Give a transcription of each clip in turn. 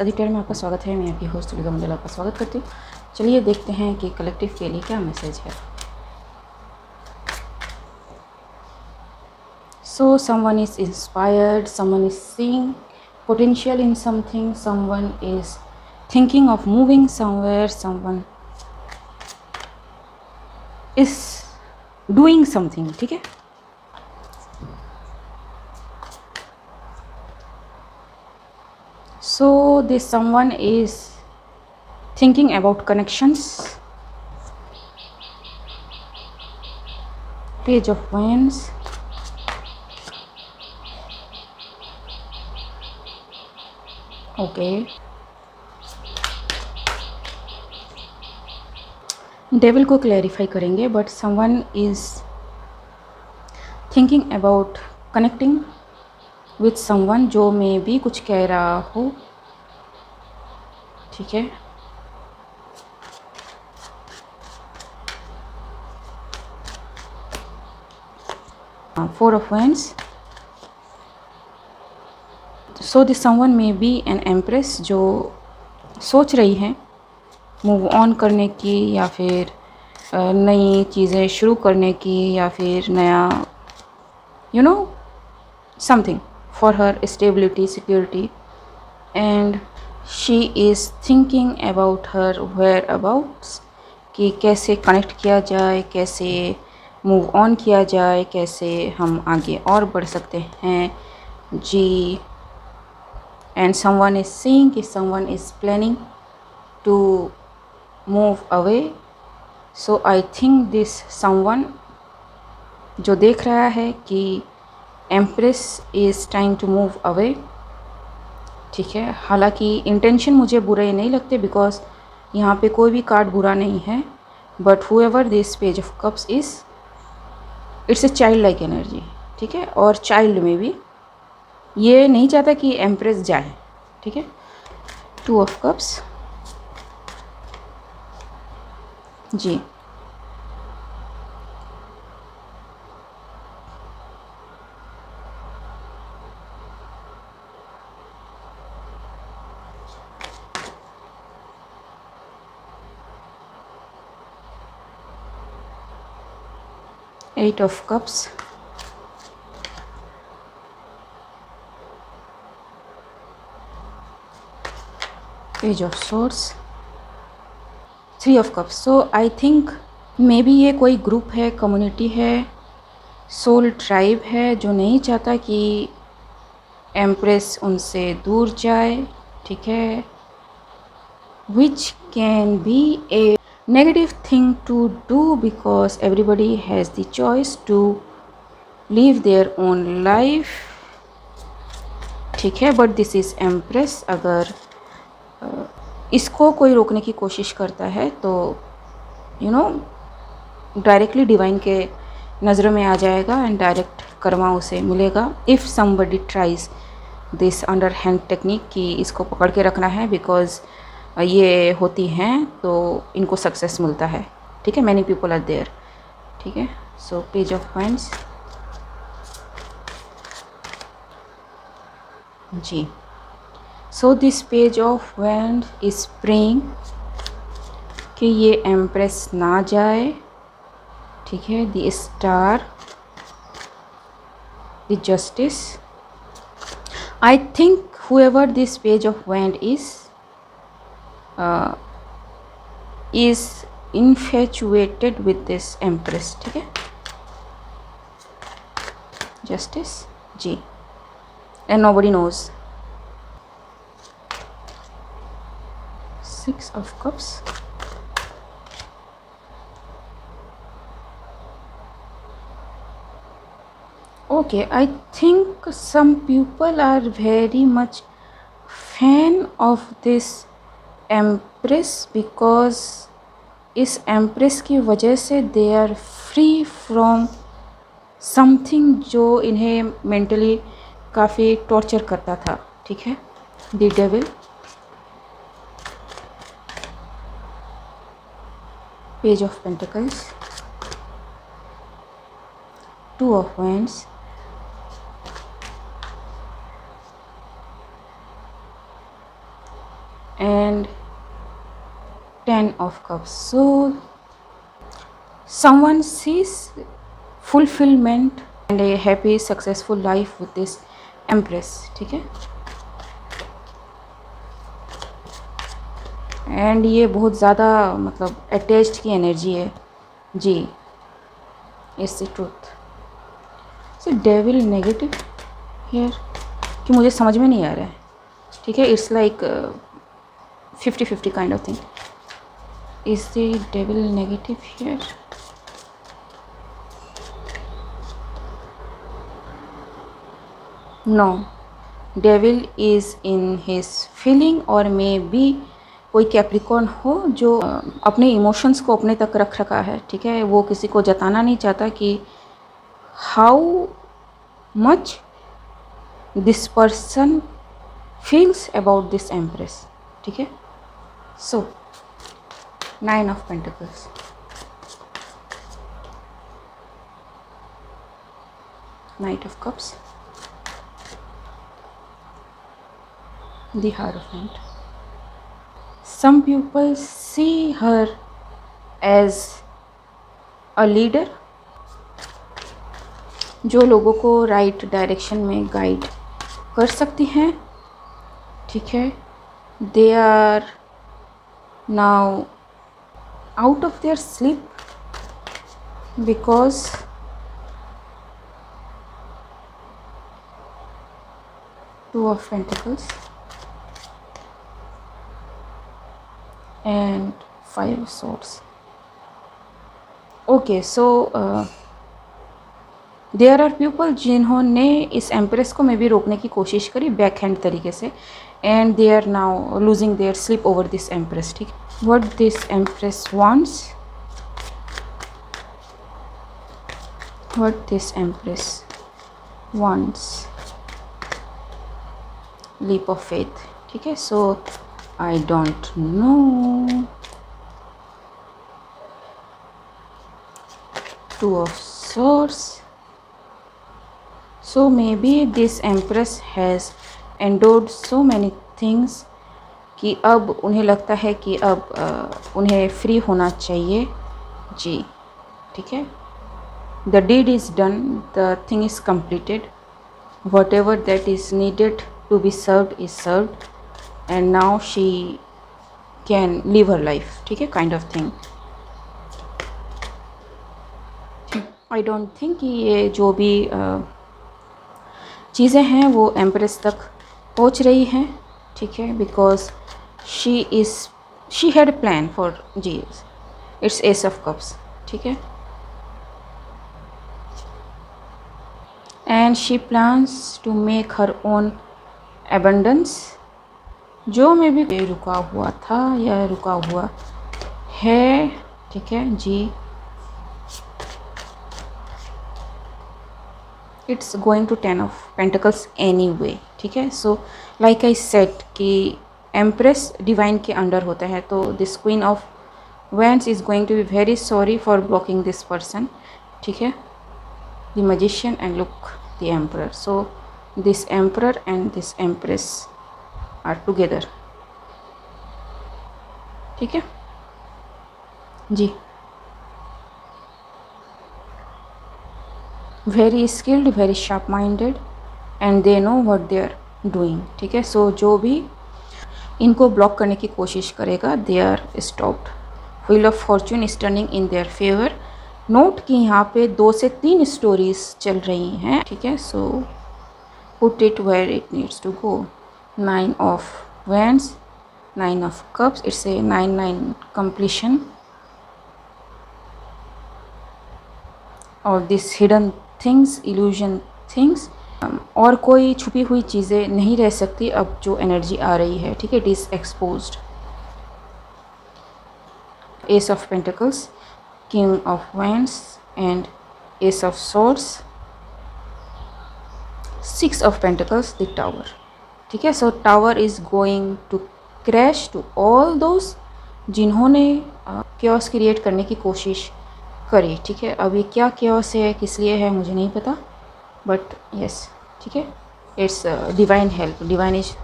Editor में आपका स्वागत है। मैं आपकी होस्ट तुलिका मंडल आपका स्वागत करती हूँ। चलिए देखते हैं कि कलेक्टिव के लिए क्या मैसेज है। So someone is inspired, someone is seeing potential in something, someone is thinking of moving somewhere, someone is doing something. ठीक है, so this someone is thinking about connections. Page of Wands, okay, devil को clarify करेंगे, but someone is thinking about connecting with someone जो मे भी कुछ कह रहा हो। ठीक है, four of wands. So this someone may be an empress जो सोच रही हैं मूव ऑन करने की, या फिर नई चीज़ें शुरू करने की, या फिर नया something for her stability, security, and she is thinking about her whereabouts कि कैसे कनेक्ट किया जाए, कैसे मूव ऑन किया जाए, कैसे हम आगे और बढ़ सकते हैं जी। एंड समवन इज सीइंग कि someone is planning to move away. So I think this someone जो देख रहा है कि empress is trying to move away. ठीक है, हालांकि इंटेंशन मुझे बुरे नहीं लगते बिकॉज यहाँ पे कोई भी कार्ड बुरा नहीं है, but however this page of cups is it's a child like energy. ठीक है, और चाइल्ड में भी ये नहीं चाहता कि एम्प्रेस जाए। ठीक है, टू ऑफ कप्स जी। Eight of cups, page of swords, three of cups. So I think maybe ये कोई ग्रुप है, कम्युनिटी है, सोल ट्राइब है जो नहीं चाहता कि एम्प्रेस उनसे दूर जाए। ठीक है, which can be A negative thing to do because everybody has the choice to live their own life. ठीक है, बट दिस इज़ एम्प्रेस। अगर इसको कोई रोकने की कोशिश करता है तो डायरेक्टली डिवाइन के नज़रों में आ जाएगा एंड डायरेक्ट कर्मा उसे मिलेगा। If somebody tries this under hand technique कि इसको पकड़ के रखना है बिकॉज ये होती हैं तो इनको सक्सेस मिलता है। ठीक है, मैनी पीपल आर देयर। ठीक है, सो पेज ऑफ वैंड्स जी। So this page of wand is praying कि ये एम्प्रेस ना जाए। ठीक है, the star, the justice. I think however this page of wand is infatuated with this empress. ठीक है, justice जी, and nobody knows. Six of cups, okay, I think some people are very much fan of this empress because इस empress की वजह से they are free from something जो इन्हें mentally काफ़ी टॉर्चर करता था। ठीक है, the devil, page of pentacles, two of wands, 10 of cups. So someone sees fulfillment and a happy successful life with this empress, ठीक है। एंड ये बहुत ज़्यादा मतलब अटैच्ड की एनर्जी है जी। It's the truth. So devil negative here कि मुझे समझ में नहीं आ रहा है, ठीक है। It's like 50-50 kind of thing. Is the devil negative here? No, devil is in his feeling, और मे बी कोई कैप्रिकॉर्न हो जो अपने इमोशंस को अपने तक रख रखा है, ठीक है। वो किसी को जताना नहीं चाहता कि how much this person feels about this empress, ठीक है। सो 9 of pentacles, night of cups, the Hierophant. Some people see her as a leader जो लोगों को राइट डायरेक्शन में गाइड कर सकती हैं, ठीक है। They are now out of their sleep because Two of Pentacles and 5 of Swords. Okay, so there are people जिन्होंने इस एम्प्रेस को मे भी रोकने की कोशिश करी बैक हैंड तरीके से, and they are now losing their sleep over this empress, ठीक। What this empress wants, what this empress wants, leap of faith, ठीक है। So I don't know. Two of Swords. So maybe this Empress has endured so many things कि अब उन्हें लगता है कि अब उन्हें फ्री होना चाहिए जी, ठीक है। The deed is done, the thing is completed, whatever that is needed to be served is served, and now she can live her life, ठीक है, kind of thing. I don't think कि ये जो भी चीज़ें हैं वो एम्प्रेस तक पहुंच रही हैं, ठीक है, because she had plan for जी। इट्स एस ऑफ कप्स, ठीक है, and she plans to make her own abundance, जो में भी रुका हुआ था या रुका हुआ है, ठीक है जी। It's going to 10 of pentacles anyway, ठीक है। सो लाइक आई सेड कि एम्प्रेस डिवाइन के अंडर होता है, तो this queen of wands is going to be very sorry for blocking this person, ठीक है। The magician and look the emperor, so this emperor and this empress are together, ठीक है जी। Very skilled, very sharp minded, and they know what they are doing, ठीक है। सो जो भी इनको ब्लॉक करने की कोशिश करेगा they are stopped. Wheel of fortune is turning in their favour. Note कि यहाँ पे 2 से 3 स्टोरीज चल रही हैं, ठीक है। So put it where it needs to go. 9 of wands, 9 of cups, it's a 9-9 completion, और this hidden things, illusion things, और कोई छुपी हुई चीज़ें नहीं रह सकती अब जो एनर्जी आ रही है, ठीक है। It is exposed. Ace of pentacles, king of wands and ace of swords, 6 of pentacles, the tower, ठीक है। So tower is going to crash to all those जिन्होंने क्योस क्रिएट करने की कोशिश करी, ठीक है। अभी क्या क्योस है, किस लिए है, मुझे नहीं पता, बट यस, ठीक है। It's divine help, divine is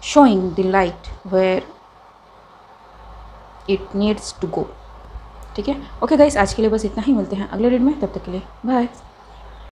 showing the light where it needs to go. ठीक है, ओके गाइस, आज के लिए बस इतना ही, मिलते हैं अगले रीड में, तब तक के लिए बाय।